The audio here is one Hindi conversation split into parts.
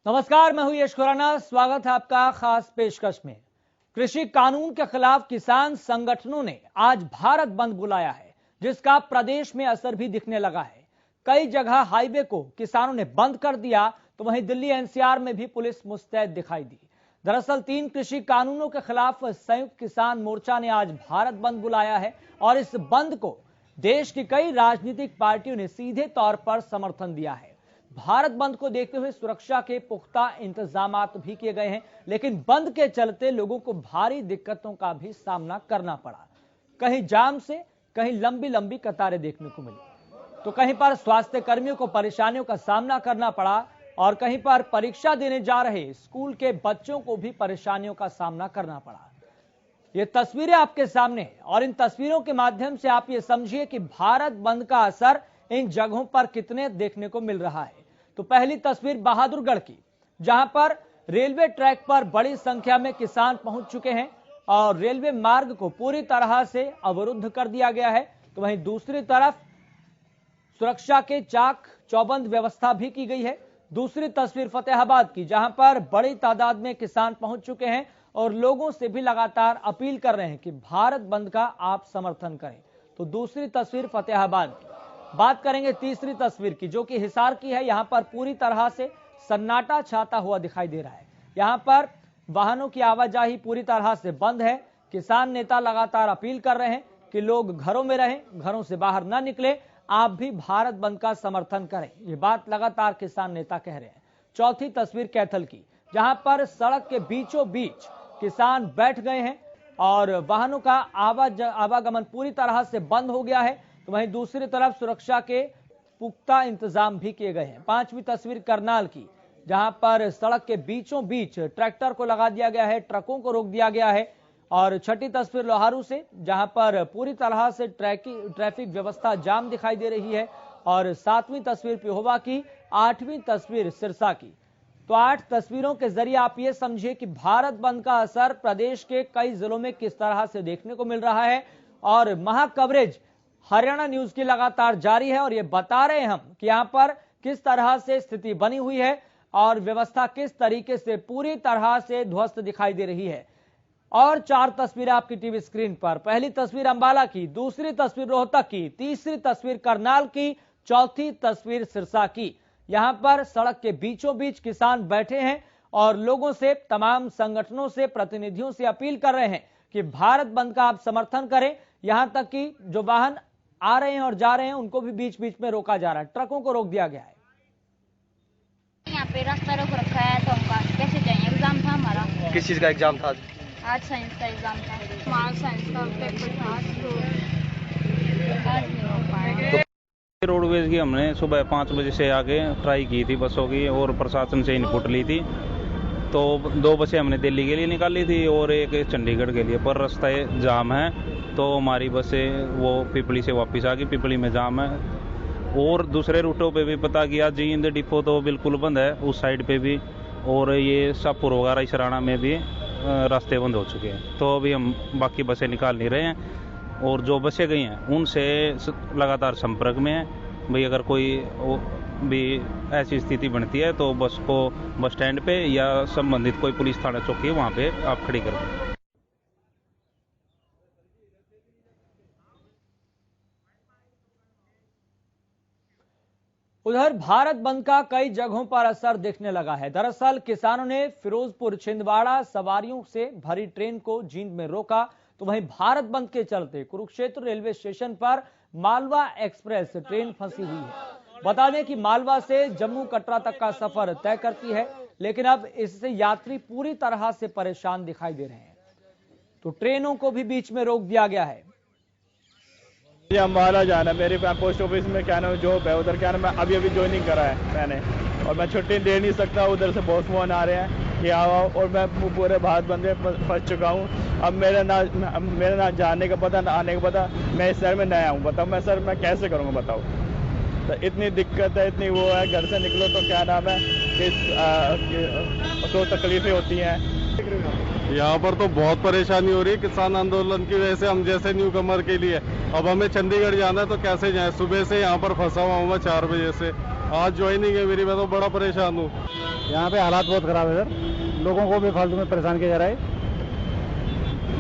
नमस्कार, मैं हूं यश खुराना। स्वागत है आपका खास पेशकश में। कृषि कानून के खिलाफ किसान संगठनों ने आज भारत बंद बुलाया है, जिसका प्रदेश में असर भी दिखने लगा है। कई जगह हाईवे को किसानों ने बंद कर दिया, तो वहीं दिल्ली एनसीआर में भी पुलिस मुस्तैद दिखाई दी। दरअसल 3 कृषि कानूनों के खिलाफ संयुक्त किसान मोर्चा ने आज भारत बंद बुलाया है और इस बंद को देश की कई राजनीतिक पार्टियों ने सीधे तौर पर समर्थन दिया है। भारत बंद को देखते हुए सुरक्षा के पुख्ता इंतजामात भी किए गए हैं, लेकिन बंद के चलते लोगों को भारी दिक्कतों का भी सामना करना पड़ा। कहीं जाम से कहीं लंबी लंबी कतारें देखने को मिली, तो कहीं पर स्वास्थ्य कर्मियों को परेशानियों का सामना करना पड़ा और कहीं पर परीक्षा देने जा रहे स्कूल के बच्चों को भी परेशानियों का सामना करना पड़ा। ये तस्वीरें आपके सामने हैं और इन तस्वीरों के माध्यम से आप ये समझिए कि भारत बंद का असर इन जगहों पर कितने देखने को मिल रहा है। तो पहली तस्वीर बहादुरगढ़ की, जहां पर रेलवे ट्रैक पर बड़ी संख्या में किसान पहुंच चुके हैं और रेलवे मार्ग को पूरी तरह से अवरुद्ध कर दिया गया है। तो वहीं दूसरी तरफ सुरक्षा के चाक चौबंद व्यवस्था भी की गई है। दूसरी तस्वीर फतेहाबाद की, जहां पर बड़ी तादाद में किसान पहुंच चुके हैं और लोगों से भी लगातार अपील कर रहे हैं कि भारत बंद का आप समर्थन करें। तो दूसरी तस्वीर फतेहाबाद की। बात करेंगे तीसरी तस्वीर की, जो कि हिसार की है। यहां पर पूरी तरह से सन्नाटा छाता हुआ दिखाई दे रहा है। यहां पर वाहनों की आवाजाही पूरी तरह से बंद है। किसान नेता लगातार अपील कर रहे हैं कि लोग घरों में रहें, घरों से बाहर ना निकले, आप भी भारत बंद का समर्थन करें। ये बात लगातार किसान नेता कह रहे हैं। चौथी तस्वीर कैथल की, जहां पर सड़क के बीचों बीच किसान बैठ गए हैं और वाहनों का आवागमन पूरी तरह से बंद हो गया है। तो वहीं दूसरी तरफ सुरक्षा के पुख्ता इंतजाम भी किए गए हैं। पांचवी तस्वीर करनाल की, जहां पर सड़क के बीचों बीच ट्रैक्टर को लगा दिया गया है, ट्रकों को रोक दिया गया है। और छठी तस्वीर लोहारू से, जहां पर पूरी तरह से ट्रैफिक व्यवस्था जाम दिखाई दे रही है। और सातवीं तस्वीर पिहोवा की, आठवीं तस्वीर सिरसा की। तो 8 तस्वीरों के जरिए आप ये समझिए कि भारत बंद का असर प्रदेश के कई जिलों में किस तरह से देखने को मिल रहा है। और महा कवरेज हरियाणा न्यूज की लगातार जारी है और ये बता रहे हैं हम कि यहां पर किस तरह से स्थिति बनी हुई है और व्यवस्था किस तरीके से पूरी तरह से ध्वस्त दिखाई दे रही है। और 4 तस्वीरें आपकी टीवी स्क्रीन पर। पहली तस्वीर अंबाला की, दूसरी तस्वीर रोहतक की, तीसरी तस्वीर करनाल की, चौथी तस्वीर सिरसा की। यहां पर सड़क के बीचों बीच किसान बैठे हैं और लोगों से, तमाम संगठनों से, प्रतिनिधियों से अपील कर रहे हैं कि भारत बंद का आप समर्थन करें। यहां तक कि जो वाहन आ रहे हैं और जा रहे हैं उनको भी बीच बीच में रोका जा रहा है, ट्रकों को रोक दिया गया है। यहाँ पे रास्ता रोक रखा है, तो हम कैसे जाएंगे? एग्जाम था हमारा। किस चीज का एग्जाम था? आज साइंस का एग्जाम था। हमारा साइंस का पेपर था, तो रोडवेज की हमने सुबह 5 बजे से आगे ट्राई की थी बसों की और प्रशासन से इनपुट ली थी। तो 2 बसें हमने दिल्ली के लिए निकाली थी और एक चंडीगढ़ के लिए, पर रास्ता जाम है। तो हमारी बसें वो पिपली से वापस आ गई, पिपली में जाम है। और दूसरे रूटों पे भी पता किया, जींद डिपो तो बिल्कुल बंद है उस साइड पे भी, और ये शाहपुर वगैरह इसराना में भी रास्ते बंद हो चुके हैं। तो अभी हम बाकी बसें निकाल नहीं रहे हैं और जो बसें गई हैं उनसे लगातार संपर्क में है। भाई अगर कोई भी ऐसी स्थिति बनती है तो बस को बस स्टैंड पे या संबंधित कोई पुलिस थाना चौकी है वहाँ पे आप खड़ी कर दें। उधर भारत बंद का कई जगहों पर असर दिखने लगा है। दरअसल किसानों ने फिरोजपुर छिंदवाड़ा सवारियों से भरी ट्रेन को जींद में रोका, तो वहीं भारत बंद के चलते कुरुक्षेत्र रेलवे स्टेशन पर मालवा एक्सप्रेस ट्रेन फंसी हुई है। बता दें कि मालवा से जम्मू कटरा तक का सफर तय करती है, लेकिन अब इससे यात्री पूरी तरह से परेशान दिखाई दे रहे हैं। तो ट्रेनों को भी बीच में रोक दिया गया है। मुझे अम्बाला जाना है, मेरे पोस्ट ऑफिस में क्या नाम जॉब है, उधर क्या नाम मैं अभी ज्वाइनिंग करा है मैंने, और मैं छुट्टी दे नहीं सकता। उधर से बहुत फोन आ रहे हैं कि आओ, और मैं पूरे भारत बंद में फंस चुका हूँ। अब मेरा ना जाने का पता, ना आने का पता। मैं इस शहर में नया हूँ, बताओ मैं सर मैं कैसे करूँगा बताओ। तो इतनी दिक्कत है, इतनी वो है, घर से निकलो तो क्या नाम है तो तकलीफें होती हैं। यहाँ पर तो बहुत परेशानी हो रही है किसान आंदोलन की वजह से। हम जैसे न्यू कमर के लिए अब हमें चंडीगढ़ जाना है तो कैसे जाएं? सुबह से यहाँ पर फंसा हुआ हूँ मैं 4 बजे से। आज ज्वाइनिंग है मेरी, मैं तो बड़ा परेशान हूँ। यहाँ पे हालात बहुत खराब है सर, लोगों को भी फालतू में परेशान किया जा रहा है।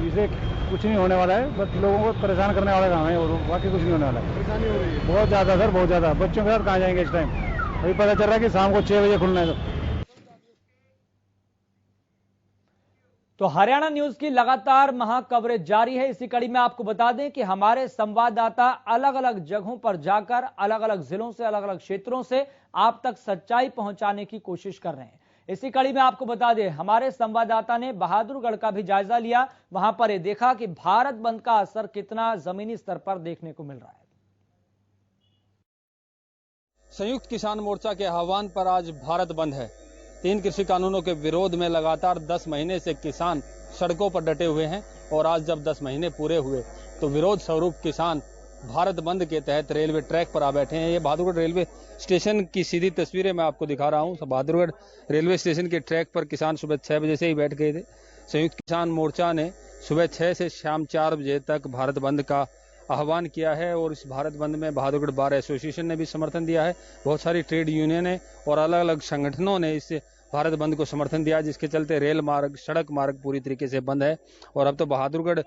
इसे कुछ नहीं होने वाला है, बस लोगों को परेशान करने वाला काम है और बाकी कुछ नहीं होने वाला है। परेशानी हो रही है बहुत ज़्यादा सर, बहुत ज़्यादा। बच्चों के साथ कहाँ जाएंगे इस टाइम? अभी पता चल रहा है कि शाम को 6 बजे खुलना है सब। तो हरियाणा न्यूज की लगातार महा कवरेज जारी है। इसी कड़ी में आपको बता दें कि हमारे संवाददाता अलग अलग जगहों पर जाकर अलग अलग जिलों से, अलग अलग क्षेत्रों से आप तक सच्चाई पहुंचाने की कोशिश कर रहे हैं। इसी कड़ी में आपको बता दें, हमारे संवाददाता ने बहादुरगढ़ का भी जायजा लिया। वहां पर यह देखा कि भारत बंद का असर कितना जमीनी स्तर पर देखने को मिल रहा है। संयुक्त किसान मोर्चा के आह्वान पर आज भारत बंद है। 3 कृषि कानूनों के विरोध में लगातार 10 महीने से किसान सड़कों पर डटे हुए हैं और आज जब 10 महीने पूरे हुए तो विरोध स्वरूप किसान भारत बंद के तहत रेलवे ट्रैक पर आ बैठे हैं। ये बहादुरगढ़ रेलवे स्टेशन की सीधी तस्वीरें मैं आपको दिखा रहा हूं। बहादुरगढ़ रेलवे स्टेशन के ट्रैक पर किसान सुबह 6 बजे से ही बैठ गए थे। संयुक्त किसान मोर्चा ने सुबह 6 से शाम 4 बजे तक भारत बंद का आह्वान किया है और इस भारत बंद में बहादुरगढ़ बार एसोसिएशन ने भी समर्थन दिया है। बहुत सारी ट्रेड यूनियनें और अलग अलग संगठनों ने इस भारत बंद को समर्थन दिया, जिसके चलते रेल मार्ग, सड़क मार्ग पूरी तरीके से बंद है। और अब तो बहादुरगढ़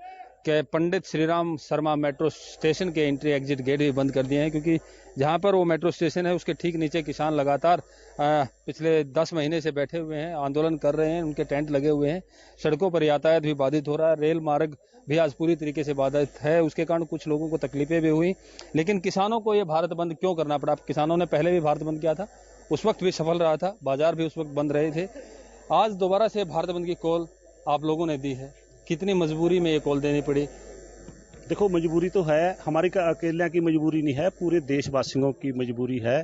के पंडित श्रीराम शर्मा मेट्रो स्टेशन के एंट्री एग्जिट गेट भी बंद कर दिए हैं, क्योंकि जहां पर वो मेट्रो स्टेशन है उसके ठीक नीचे किसान लगातार पिछले 10 महीने से बैठे हुए हैं, आंदोलन कर रहे हैं, उनके टेंट लगे हुए हैं। सड़कों पर यातायात भी बाधित हो रहा है, रेल मार्ग भी आज पूरी तरीके से बाधित है। उसके कारण कुछ लोगों को तकलीफें भी हुई, लेकिन किसानों को ये भारत बंद क्यों करना पड़ा? किसानों ने पहले भी भारत बंद किया था, उस वक्त भी सफल रहा था, बाजार भी उस वक्त बंद रहे थे। आज दोबारा से भारत बंद की कॉल आप लोगों ने दी है, कितनी मजबूरी में ये कॉल देनी पड़ी? देखो, मजबूरी तो है, हमारी अकेले की मजबूरी नहीं है, पूरे देशवासियों की मजबूरी है।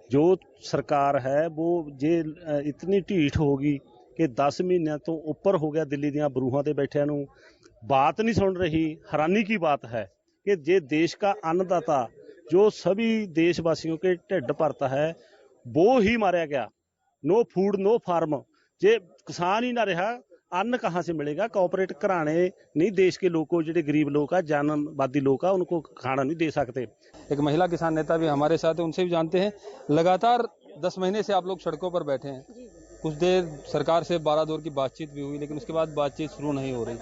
जो सरकार है वो ये इतनी ढीठ होगी कि 10 महीने तो ऊपर हो गया दिल्ली दियां बरूहां ते बैठियां नूं बात नहीं सुन रही। हैरानी की बात है कि ये देश का अन्नदाता जो सभी देशवासियों के ढिड भरता है वो ही मारा गया। नो फूड नो फार्म, जे किसान ही ना रहा अन्न कहाँ से मिलेगा? कॉर्पोरेट घराने नहीं देश के लोग को, जो गरीब लोग का जानवादी लोग का, उनको खाना नहीं दे सकते। एक महिला किसान नेता भी हमारे साथ है, उनसे भी जानते हैं। लगातार 10 महीने से आप लोग सड़कों पर बैठे हैं, कुछ देर सरकार से 12 दौर की बातचीत भी हुई, लेकिन उसके बाद बातचीत शुरू नहीं हो रही।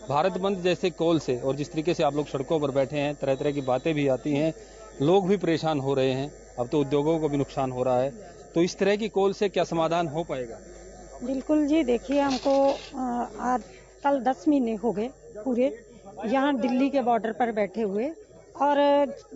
भारत बंद जैसे कॉल से और जिस तरीके से आप लोग सड़कों पर बैठे हैं, तरह तरह की बातें भी आती हैं, लोग भी परेशान हो रहे हैं, अब तो उद्योगों को भी नुकसान हो रहा है। तो इस तरह की कॉल से क्या समाधान हो पाएगा? बिल्कुल जी, देखिए हमको आज कल 10 महीने हो गए पूरे यहाँ दिल्ली के बॉर्डर पर बैठे हुए, और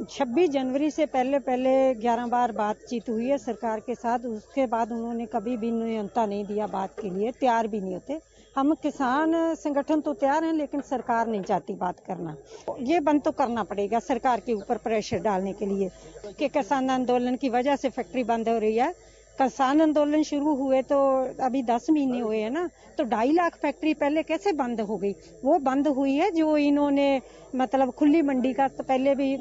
26 जनवरी से पहले 11 बार बातचीत हुई है सरकार के साथ। उसके बाद उन्होंने कभी भी न्योता नहीं दिया, बात के लिए तैयार भी नहीं होते। हम किसान संगठन तो तैयार हैं, लेकिन सरकार नहीं चाहती बात करना। ये बंद तो करना पड़ेगा सरकार के ऊपर प्रेशर डालने के लिए कि किसान आंदोलन की वजह से फैक्ट्री बंद हो रही है। किसान आंदोलन शुरू हुए तो अभी 10 महीने हुए हैं ना, तो 2.5 लाख फैक्ट्री पहले कैसे बंद हो गई? वो बंद हुई है जो इन्होंने मतलब खुली मंडी का, तो पहले भी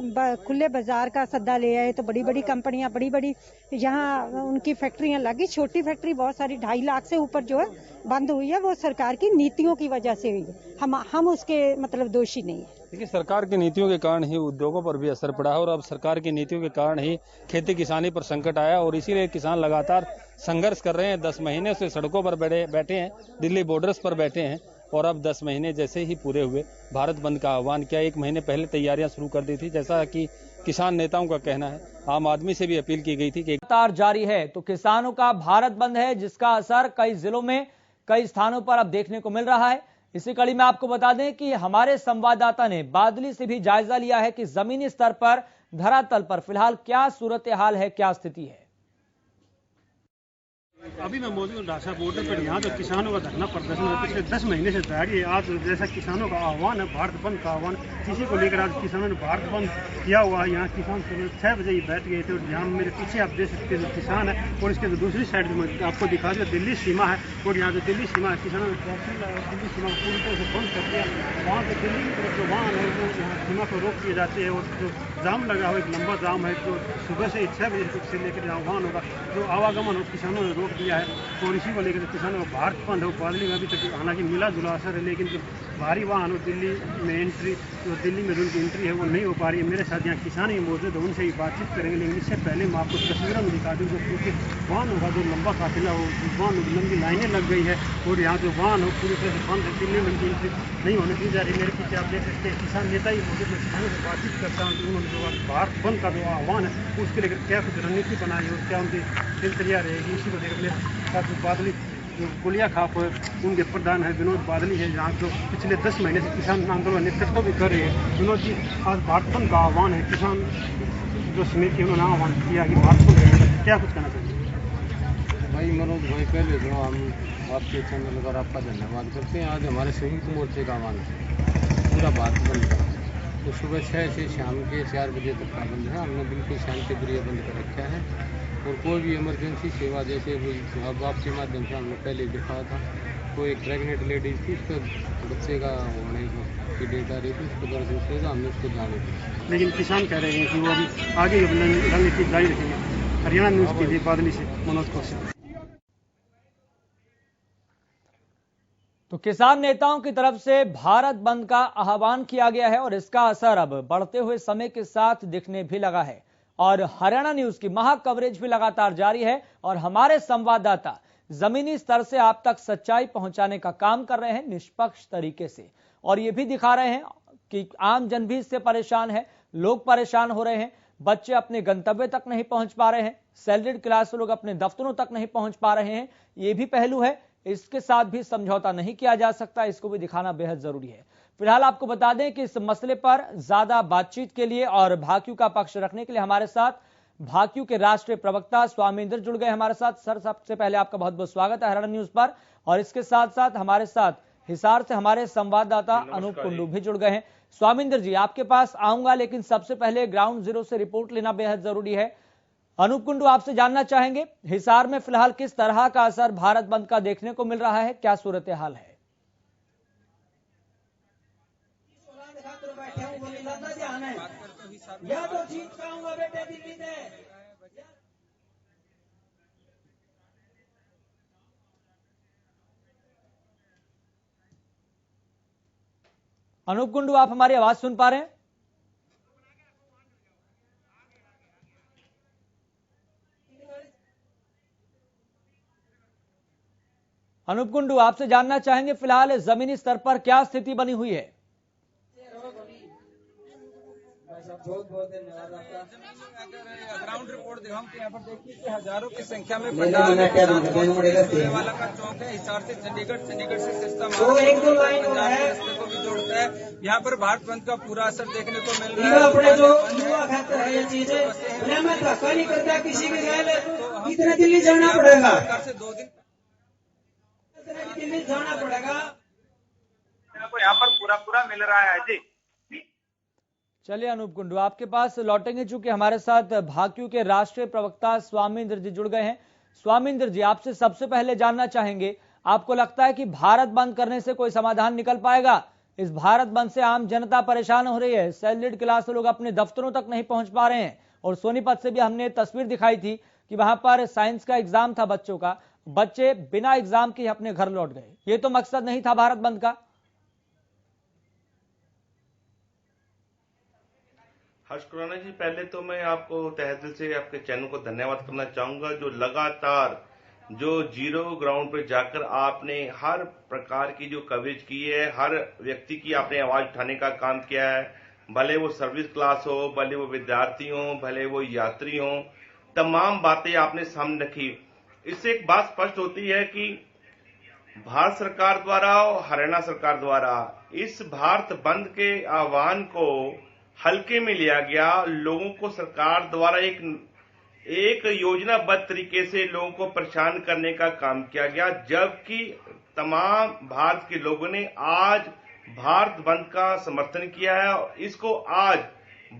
खुले बाजार का सद्दा ले आए, तो बड़ी बड़ी कंपनियां, बड़ी बड़ी यहाँ उनकी फैक्ट्रियां लगी। छोटी फैक्ट्री बहुत सारी 2.5 लाख से ऊपर जो है बंद हुई है, वो सरकार की नीतियों की वजह से हुई है। हम उसके मतलब दोषी नहीं है। देखिए, सरकार की नीतियों के कारण ही उद्योगों पर भी असर पड़ा है और अब सरकार की नीतियों के कारण ही खेती किसानी पर संकट आया और इसीलिए किसान लगातार संघर्ष कर रहे हैं। 10 महीने से सड़कों पर बैठे हैं, दिल्ली बॉर्डर्स पर बैठे हैं और अब 10 महीने जैसे ही पूरे हुए भारत बंद का आह्वान किया। 1 महीने पहले तैयारियां शुरू कर दी थी, जैसा कि किसान नेताओं का कहना है। आम आदमी से भी अपील की गई थी कि लगातार जारी है। तो किसानों का भारत बंद है, जिसका असर कई जिलों में, कई स्थानों पर अब देखने को मिल रहा है। इसी कड़ी में आपको बता दें कि हमारे संवाददाता ने बादली से भी जायजा लिया है कि जमीनी स्तर पर, धरातल पर फिलहाल क्या सूरत हाल है, क्या स्थिति है। अभी मैं मौजूद हूँ ढासा बॉर्डर पर। यहाँ तो किसानों का धरना प्रदर्शन पिछले 10 महीने से जारी है। आज जैसा किसानों का आह्वान है, भारत बंद का आह्वान, इसी को लेकर आज किसानों ने भारत बंद किया हुआ है। यहाँ किसान सुबह 6 बजे ही बैठ गए थे और यहाँ मेरे पीछे आप देख सकते जो किसान है और इसके जो दूसरी साइड में आपको दिखा दिया दिल्ली सीमा है, और यहाँ जो दिल्ली सीमा है किसानों ने दिल्ली सीमा को पूरी तरह से बंद कर दिया। वहाँ से दिल्ली की तरफ जो वाहन है वो यहाँ सीमा पर रोक दिए जाते हैं और जो जाम लगा हुआ एक लंबा जाम है, जो सुबह से 6 बजे से लेकर जहाँ वाहन होगा जो आवागमन हो किसानों ने रोक दिया है। और इसी को लेकर किसानों का भारत बंद है। बादली में अभी तक हालांकि मिला जुला असर है, लेकिन जो भारी वाहन हो दिल्ली में एंट्री, जो दिल्ली में उनकी एंट्री है वो नहीं हो पा रही है। मेरे साथ यहाँ किसान ही मौजूद है, उनसे ही बातचीत करेंगे। लेकिन इससे पहले मैं आपको तस्वीरों में दिखा दूँ, क्योंकि वाहनों का जो लंबा काफिला हो, वाहन लंबी लाइनें लग गई है और यहाँ जो वाहन हो पूरी तरह से बंद है। दिल्ली में उनकी एंट्री नहीं होने दी जा रही। मेरे पीछे आप देख सकते हैं किसान नेता ही मौजूद है। किसानों से बातचीत करता हूँ कि उन्होंने जो भारत बंद का जो आह्वान है उसके लेकर क्या कुछ रणनीति बनाई और क्या उनकी दिनचर्या रहेगी। इसी को लेकर मेरे साथ बादली जो गुलिया खाप उनके प्रधान है विनोद बादली है, जहाँ जो पिछले 10 महीने से किसान आंदोलन नेतृत्व भी कर रहे हैं। विनोद जी, आज भारत बंद का आह्वान है, किसान जो समिति उन्होंने आह्वान किया कि भारत बंद है, क्या कुछ कहना चाहिए? भाई मनोज भाई, पहले जो हम आपके चैनल पर आपका धन्यवाद करते हैं। आज हमारे संयुक्त मोर्चे का आह्वान है पूरा भारत बंद का, तो सुबह 6 से शाम के 4 बजे तक का बंद है। हमने बिल्कुल शांति प्रिय बंद कर रखा है और कोई भी इमरजेंसी सेवा जैसे अब आपके माध्यम से हमने पहले दिखाया था, कोई एक प्रेगनेंट लेडीज थी, उसका बच्चे का होने की डेट आ रही थी, उसको दर्द हुआ था, हमने उसको जाने दी। लेकिन किसान कह रहे हैं कि वो अभी आगे रणनीति जारी रखेंगे। हरियाणा न्यूज़ के लिए बादली से मनोज कौशिक। तो किसान नेताओं की तरफ से भारत बंद का आह्वान किया गया है और इसका असर अब बढ़ते हुए समय के साथ दिखने भी लगा है और हरियाणा न्यूज की महा कवरेज भी लगातार जारी है और हमारे संवाददाता जमीनी स्तर से आप तक सच्चाई पहुंचाने का काम कर रहे हैं निष्पक्ष तरीके से और ये भी दिखा रहे हैं कि आम जन भी इससे परेशान है, लोग परेशान हो रहे हैं, बच्चे अपने गंतव्य तक नहीं पहुंच पा रहे हैं, सैलरीड क्लास के लोग अपने दफ्तरों तक नहीं पहुंच पा रहे हैं। ये भी पहलू है, इसके साथ भी समझौता नहीं किया जा सकता, इसको भी दिखाना बेहद जरूरी है। फिलहाल आपको बता दें कि इस मसले पर ज्यादा बातचीत के लिए और भाकियू का पक्ष रखने के लिए हमारे साथ भाकियू के राष्ट्रीय प्रवक्ता स्वामींद्र जुड़ गए हमारे साथ। सर, सबसे पहले आपका बहुत बहुत स्वागत है हरियाणा न्यूज पर और इसके साथ साथ हमारे साथ हिसार से हमारे संवाददाता अनूप कुंडू भी जुड़ गए हैं। स्वामींद्र जी, आपके पास आऊंगा, लेकिन सबसे पहले ग्राउंड जीरो से रिपोर्ट लेना बेहद जरूरी है। अनूप कुंडू, आपसे जानना चाहेंगे हिसार में फिलहाल किस तरह का असर भारत बंद का देखने को मिल रहा है, क्या सूरत हाल है? अनूप कुंडू, आप हमारी आवाज सुन पा रहे हैं? अनूप कुंडू, आपसे जानना चाहेंगे फिलहाल जमीनी स्तर पर क्या स्थिति बनी हुई है? बहुत बहुत धन्यवाद आपका। ग्राउंड रिपोर्ट दिखाऊं तो यहाँ पर देखिए कि हजारों की संख्या में वाला का चौक है। हिसार से चंडीगढ़, चंडीगढ़ से सिस्टम रस्ते को भी जोड़ता है। यहाँ पर भारत बंद का पूरा असर देखने को मिल रहा है। अपने जो युवा खाते हैं ये चीजें मैं धक्का नहीं करता किसी के साथ, कितने दिल्ली जाना पड़ेगा, 2 दिन दिल्ली जाना पड़ेगा, यहाँ पर पूरा मिल रहा है जी। चलिए अनूप कुंडू, आपके पास लौटेंगे, चूंकि हमारे साथ भाकियू के राष्ट्रीय प्रवक्ता स्वामींद्र जी जुड़ गए हैं। स्वामींद्र जी, आपसे सबसे पहले जानना चाहेंगे, आपको लगता है कि भारत बंद करने से कोई समाधान निकल पाएगा? इस भारत बंद से आम जनता परेशान हो रही है, सैलरीड क्लास के लोग अपने दफ्तरों तक नहीं पहुंच पा रहे हैं और सोनीपत से भी हमने तस्वीर दिखाई थी कि वहां पर साइंस का एग्जाम था बच्चों का, बच्चे बिना एग्जाम के अपने घर लौट गए। ये तो मकसद नहीं था भारत बंद का। हर्ष खुराना जी, पहले तो मैं आपको तहे दिल से आपके चैनल को धन्यवाद करना चाहूंगा, जो लगातार जो जीरो ग्राउंड पे जाकर आपने हर प्रकार की जो कवरेज की है, हर व्यक्ति की आपने आवाज उठाने का काम किया है, भले वो सर्विस क्लास हो, भले वो विद्यार्थी हो, भले वो यात्री हो, तमाम बातें आपने सामने रखी। इससे एक बात स्पष्ट होती है कि भारत सरकार द्वारा और हरियाणा सरकार द्वारा इस भारत बंद के आह्वान को हल्के में लिया गया। लोगों को सरकार द्वारा एक योजनाबद्ध तरीके से लोगों को परेशान करने का काम किया गया, जबकि तमाम भारत के लोगों ने आज भारत बंद का समर्थन किया है और इसको आज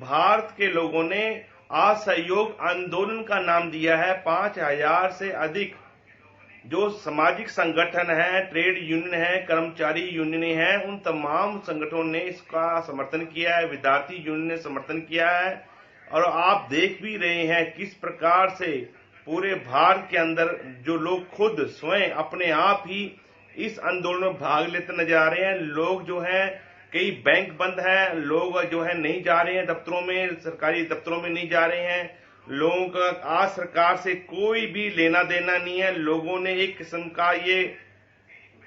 भारत के लोगों ने असहयोग आंदोलन का नाम दिया है। 5000 से अधिक जो सामाजिक संगठन है, ट्रेड यूनियन है, कर्मचारी यूनियन है, उन तमाम संगठनों ने इसका समर्थन किया है, विद्यार्थी यूनियन ने समर्थन किया है और आप देख भी रहे हैं किस प्रकार से पूरे भारत के अंदर जो लोग खुद स्वयं अपने आप ही इस आंदोलन में भाग लेते नजर आ रहे हैं। लोग जो हैं, कई बैंक बंद हैं, लोग जो है नहीं जा रहे हैं दफ्तरों में, सरकारी दफ्तरों में नहीं जा रहे हैं। लोगों का आज सरकार से कोई भी लेना देना नहीं है। लोगों ने एक किस्म का ये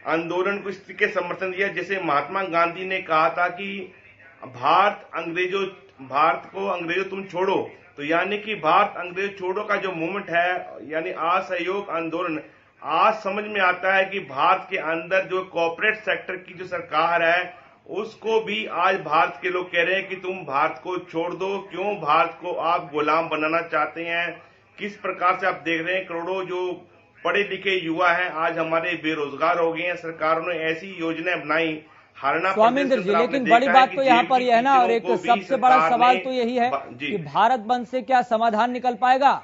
आंदोलन को इस तरीके समर्थन दिया जैसे महात्मा गांधी ने कहा था कि भारत को अंग्रेजों तुम छोड़ो। तो यानी कि भारत अंग्रेज छोड़ो का जो मूवमेंट है, यानी असहयोग आंदोलन, आज समझ में आता है कि भारत के अंदर जो कॉर्पोरेट सेक्टर की जो सरकार है उसको भी आज भारत के लोग कह रहे हैं कि तुम भारत को छोड़ दो। क्यों भारत को आप गुलाम बनाना चाहते हैं? किस प्रकार से आप देख रहे हैं करोड़ों जो पढ़े लिखे युवा हैं आज हमारे बेरोजगार हो गए हैं। सरकारों ने ऐसी योजनाएं बनाई हरियाणा स्वामिंद्र जी, लेकिन बड़ी बात तो यहाँ पर यह है ना, और एक सबसे बड़ा सवाल तो यही है कि भारत बंद से क्या समाधान निकल पाएगा?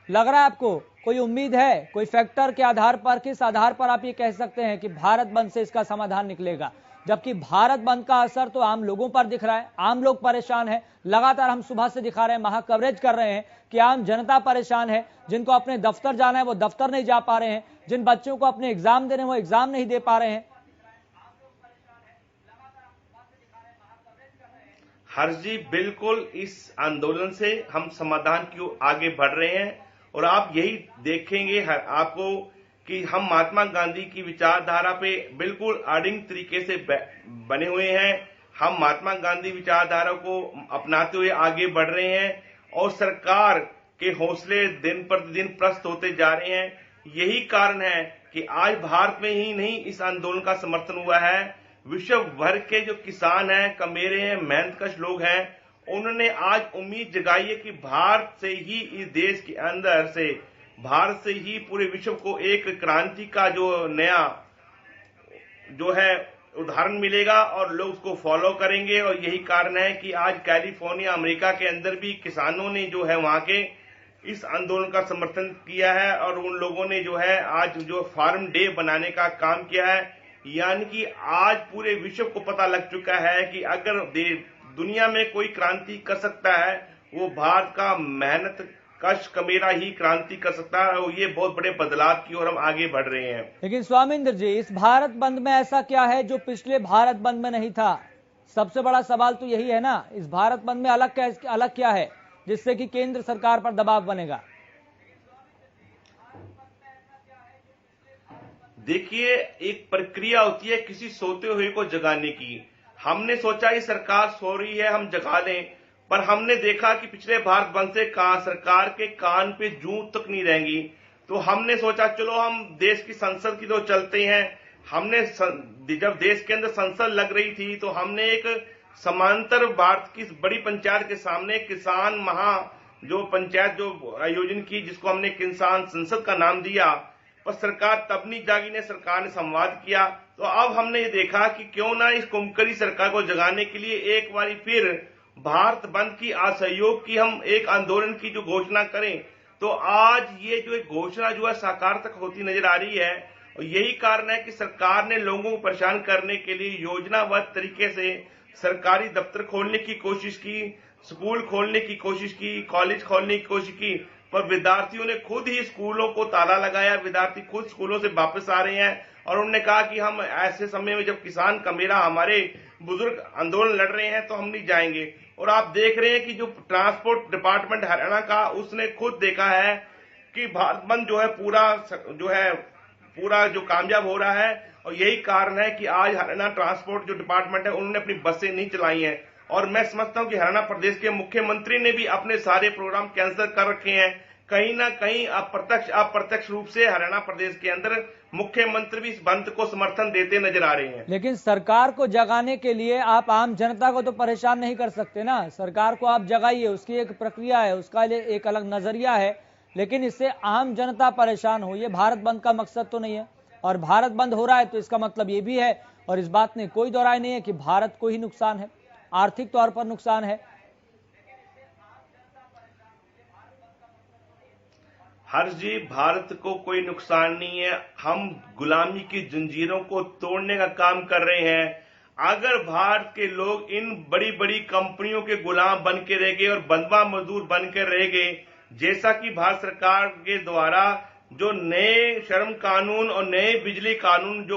लग रहा है आपको कोई उम्मीद है? कोई फैक्टर के आधार पर, किस आधार पर आप ये कह सकते हैं कि भारत बंद से इसका समाधान निकलेगा? जबकि भारत बंद का असर तो आम लोगों पर दिख रहा है, आम लोग परेशान हैं। लगातार हम सुबह से दिखा रहे हैं, महा कवरेज कर रहे हैं कि आम जनता परेशान है। जिनको अपने दफ्तर जाना है वो दफ्तर नहीं जा पा रहे हैं, जिन बच्चों को अपने एग्जाम देने वो एग्जाम नहीं दे पा रहे हैं। हर्ष जी, बिल्कुल इस आंदोलन से हम समाधान की ओर आगे बढ़ रहे हैं और आप यही देखेंगे आपको कि हम महात्मा गांधी की विचारधारा पे बिल्कुल अडिग तरीके से बने हुए हैं। हम महात्मा गांधी विचारधारा को अपनाते हुए आगे बढ़ रहे हैं और सरकार के हौसले दिन प्रतिदिन प्रस्त होते जा रहे हैं। यही कारण है कि आज भारत में ही नहीं इस आंदोलन का समर्थन हुआ है। विश्व भर के जो किसान हैं, कमेरे हैं, मेहनतकश लोग हैं, उन्होंने आज उम्मीद जगाई है कि भारत से ही, इस देश के अंदर से, भारत से ही पूरे विश्व को एक क्रांति का जो नया जो है उदाहरण मिलेगा और लोग उसको फॉलो करेंगे। और यही कारण है कि आज कैलिफोर्निया अमेरिका के अंदर भी किसानों ने जो है वहां के इस आंदोलन का समर्थन किया है और उन लोगों ने जो है आज जो फार्म डे बनाने का काम किया है। यानी कि आज पूरे विश्व को पता लग चुका है कि अगर दुनिया में कोई क्रांति कर सकता है वो भारत का मेहनत कश कमेरा ही क्रांति कर सकता है और ये बहुत बड़े बदलाव की ओर हम आगे बढ़ रहे हैं। लेकिन स्वामिंद्र जी, इस भारत बंद में ऐसा क्या है जो पिछले भारत बंद में नहीं था? सबसे बड़ा सवाल तो यही है ना। इस भारत बंद में अलग क्या है जिससे कि केंद्र सरकार पर दबाव बनेगा? देखिए, एक प्रक्रिया होती है किसी सोते हुए को जगाने की। हमने सोचा ये सरकार सो रही है, हम जगा दें, पर हमने देखा कि पिछले भारत बंद से सरकार के कान पे जूं तक नहीं रहेंगी। तो हमने सोचा चलो हम देश की संसद की तो चलते हैं। हमने जब देश के अंदर संसद लग रही थी तो हमने एक समांतर भारत की बड़ी पंचायत के सामने किसान जो पंचायत जो आयोजन की, जिसको हमने किसान संसद का नाम दिया, पर सरकार तब नहीं जागी ने सरकार ने संवाद किया। तो अब हमने ये देखा कि क्यों ना इस कुंभकरी सरकार को जगाने के लिए एक बारी फिर भारत बंद की असहयोग की हम एक आंदोलन की जो घोषणा करें। तो आज ये जो एक घोषणा जो है साकार तक होती नजर आ रही है और यही कारण है कि सरकार ने लोगों को परेशान करने के लिए योजनाबद्ध तरीके से सरकारी दफ्तर खोलने की कोशिश की, स्कूल खोलने की कोशिश की, कॉलेज खोलने की कोशिश की, पर विद्यार्थियों ने खुद ही स्कूलों को ताला लगाया। विद्यार्थी खुद स्कूलों से वापस आ रहे हैं और उन्होंने कहा कि हम ऐसे समय में जब किसान का मेरा हमारे बुजुर्ग आंदोलन लड़ रहे हैं तो हम नहीं जाएंगे। और आप देख रहे हैं कि जो ट्रांसपोर्ट डिपार्टमेंट हरियाणा का, उसने खुद देखा है कि भारत बंद जो है पूरा जो कामयाब हो रहा है। और यही कारण है कि आज हरियाणा ट्रांसपोर्ट जो डिपार्टमेंट है उन्होंने अपनी बसें नहीं चलाई हैं। और मैं समझता हूं कि हरियाणा प्रदेश के मुख्यमंत्री ने भी अपने सारे प्रोग्राम कैंसिल कर रखे हैं। कहीं ना कहीं अप्रत्यक्ष रूप से हरियाणा प्रदेश के अंदर मुख्यमंत्री भी इस बंद को समर्थन देते नजर आ रहे हैं। लेकिन सरकार को जगाने के लिए आप आम जनता को तो परेशान नहीं कर सकते ना। सरकार को आप जगाइए, उसकी एक प्रक्रिया है, उसका एक अलग नजरिया है, लेकिन इससे आम जनता परेशान हो, ये भारत बंद का मकसद तो नहीं है। और भारत बंद हो रहा है तो इसका मतलब ये भी है, और इस बात में कोई दो राय नहीं है, कि भारत को ही नुकसान है, आर्थिक तौर पर नुकसान है। हर्ष जी, भारत को कोई नुकसान नहीं है। हम गुलामी की जंजीरों को तोड़ने का काम कर रहे हैं। अगर भारत के लोग इन बड़ी बड़ी कंपनियों के गुलाम बन के रह गए और बंधुआ मजदूर बन के रह गए, जैसा कि भारत सरकार के द्वारा जो नए श्रम कानून और नए बिजली कानून जो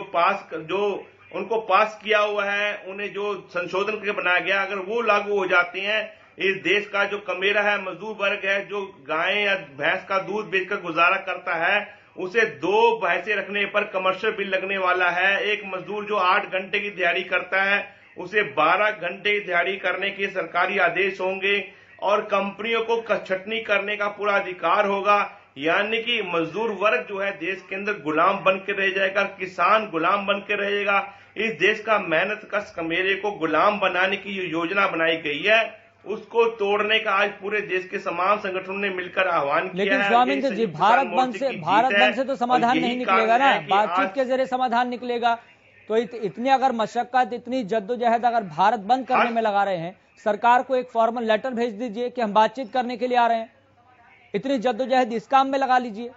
उनको पास किया हुआ है, उन्हें जो संशोधन करके बनाया गया, अगर वो लागू हो जाते हैं, इस देश का जो कमेरा है, मजदूर वर्ग है, जो गाय या भैंस का दूध बेचकर गुजारा करता है, उसे 2 भैंसे रखने पर कमर्शियल बिल लगने वाला है। एक मजदूर जो 8 घंटे की दिहाड़ी करता है, उसे 12 घंटे की दिहाड़ी करने के सरकारी आदेश होंगे और कंपनियों को छटनी करने का पूरा अधिकार होगा। यानी कि मजदूर वर्ग जो है देश के अंदर गुलाम बन के रह जाएगा, किसान गुलाम बन के रहेगा। इस देश का मेहनत कश कमेरे को गुलाम बनाने की जो योजना बनाई गई है, उसको तोड़ने का आज पूरे देश के तमाम संगठनों ने मिलकर आह्वान किया है। लेकिन स्वामिंद्र जी, भारत बंद से तो समाधान नहीं निकलेगा ना, बातचीत के जरिए समाधान निकलेगा। तो इतनी अगर मशक्कत, इतनी जद्दोजहद अगर भारत बंद करने में लगा रहे हैं, सरकार को एक फॉर्मल लेटर भेज दीजिए कि हम बातचीत करने के लिए आ रहे हैं। इतनी जद्दोजहद इस काम में लगा लीजिए।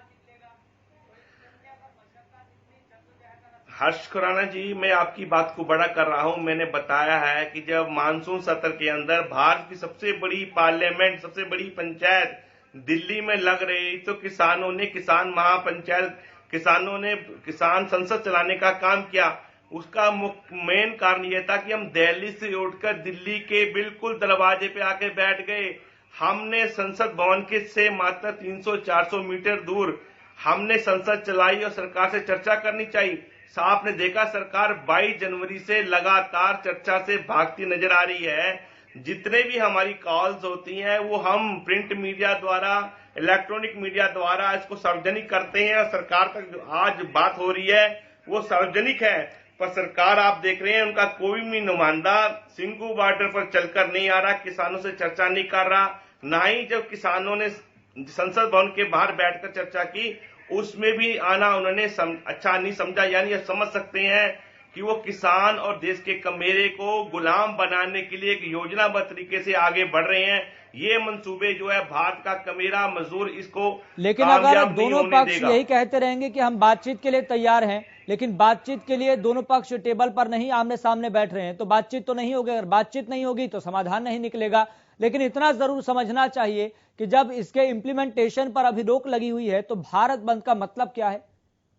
हर्ष खुराना जी, मैं आपकी बात को बड़ा कर रहा हूं। मैंने बताया है कि जब मानसून सत्र के अंदर भारत की सबसे बड़ी पार्लियामेंट, सबसे बड़ी पंचायत दिल्ली में लग रही, तो किसानों ने किसान महापंचायत, किसानों ने किसान संसद चलाने का काम किया। उसका मेन कारण यह था कि हम दिल्ली से उठकर दिल्ली के बिल्कुल दरवाजे पे आके बैठ गए। हमने संसद भवन के से मात्र 300-400 मीटर दूर हमने संसद चलाई और सरकार से चर्चा करनी चाहिए। आपने देखा सरकार 22 जनवरी से लगातार चर्चा से भागती नजर आ रही है। जितने भी हमारी कॉल्स होती हैं वो हम प्रिंट मीडिया द्वारा, इलेक्ट्रॉनिक मीडिया द्वारा इसको सार्वजनिक करते हैं और सरकार तक जो आज बात हो रही है वो सार्वजनिक है। पर सरकार आप देख रहे हैं उनका कोई भी नुमाइंदा सिंघू बॉर्डर पर चलकर नहीं आ रहा, किसानों से चर्चा नहीं कर रहा। ना ही जब किसानों ने संसद भवन के बाहर बैठकर चर्चा की उसमें भी आना उन्होंने अच्छा नहीं समझा। यानी आप समझ सकते हैं कि वो किसान और देश के कमेरे को गुलाम बनाने के लिए एक योजनाबद्ध तरीके से आगे बढ़ रहे हैं। ये मंसूबे जो है भारत का कमेरा मजदूर इसको, लेकिन अगर दोनों पक्ष यही कहते रहेंगे कि हम बातचीत के लिए तैयार हैं, लेकिन बातचीत के लिए दोनों पक्ष टेबल पर नहीं आमने सामने बैठ रहे हैं, तो बातचीत तो नहीं होगी। अगर बातचीत नहीं होगी तो समाधान नहीं निकलेगा। लेकिन इतना जरूर समझना चाहिए कि जब इसके इम्प्लीमेंटेशन पर अभी रोक लगी हुई है तो भारत बंद का मतलब क्या है,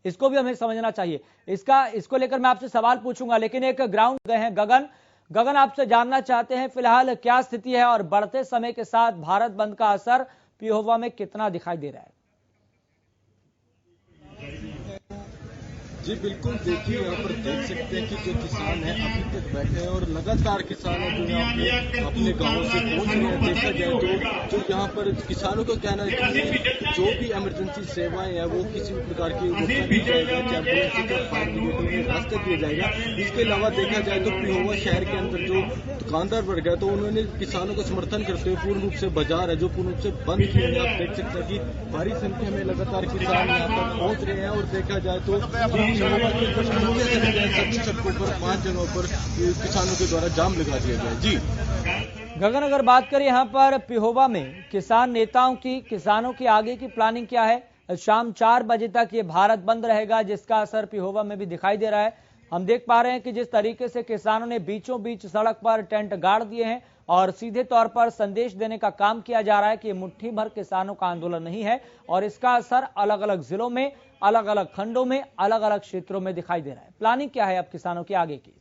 इसको भी हमें समझना चाहिए। इसको लेकर मैं आपसे सवाल पूछूंगा, लेकिन एक ग्राउंड गए हैं गगन आपसे जानना चाहते हैं फिलहाल क्या स्थिति है और बढ़ते समय के साथ भारत बंद का असर पिहोवा में कितना दिखाई दे रहा है? जी बिल्कुल, देखिए यहाँ पर देख सकते हैं कि जो किसान है अभी तक बैठे हैं और लगातार किसान है जो यहाँ पे अपने गाँव से पहुंच रहे हैं। देखा जाए तो जो यहाँ पर किसानों का कहना है कि जो भी इमरजेंसी सेवाएं हैं वो किसी भी प्रकार की रोका नहीं जाएगा, चाहे एम्बुलेंस का फायर ब्रिगेड में रास्ता दिया जाएगा। इसके अलावा देखा जाए तो पिहोवा शहर के अंदर जो दुकानदार वर्ग है तो उन्होंने किसानों का समर्थन करते हुए पूर्ण रूप से बाजार है जो पूर्ण रूप से बंद किए हैं। आप देख सकते हैं कि भारी संख्या में लगातार किसान यहाँ पर पहुंच रहे हैं और देखा जाए तो सड़कों पर 5 जगहों पर किसानों के द्वारा जाम लगा दिया गया। जी गगन, अगर बात करें यहाँ पर पिहोवा में किसान नेताओं की, किसानों की आगे की प्लानिंग क्या है? शाम 4 बजे तक ये भारत बंद रहेगा, जिसका असर पिहोवा में भी दिखाई दे रहा है। हम देख पा रहे हैं कि जिस तरीके से किसानों ने बीचों बीच सड़क पर टेंट गाड़ दिए हैं और सीधे तौर पर संदेश देने का काम किया जा रहा है कि ये मुट्ठी भर किसानों का आंदोलन नहीं है और इसका असर अलग अलग जिलों में, अलग अलग खंडों में, अलग अलग क्षेत्रों में दिखाई दे रहा है। प्लानिंग क्या है अब किसानों की आगे की?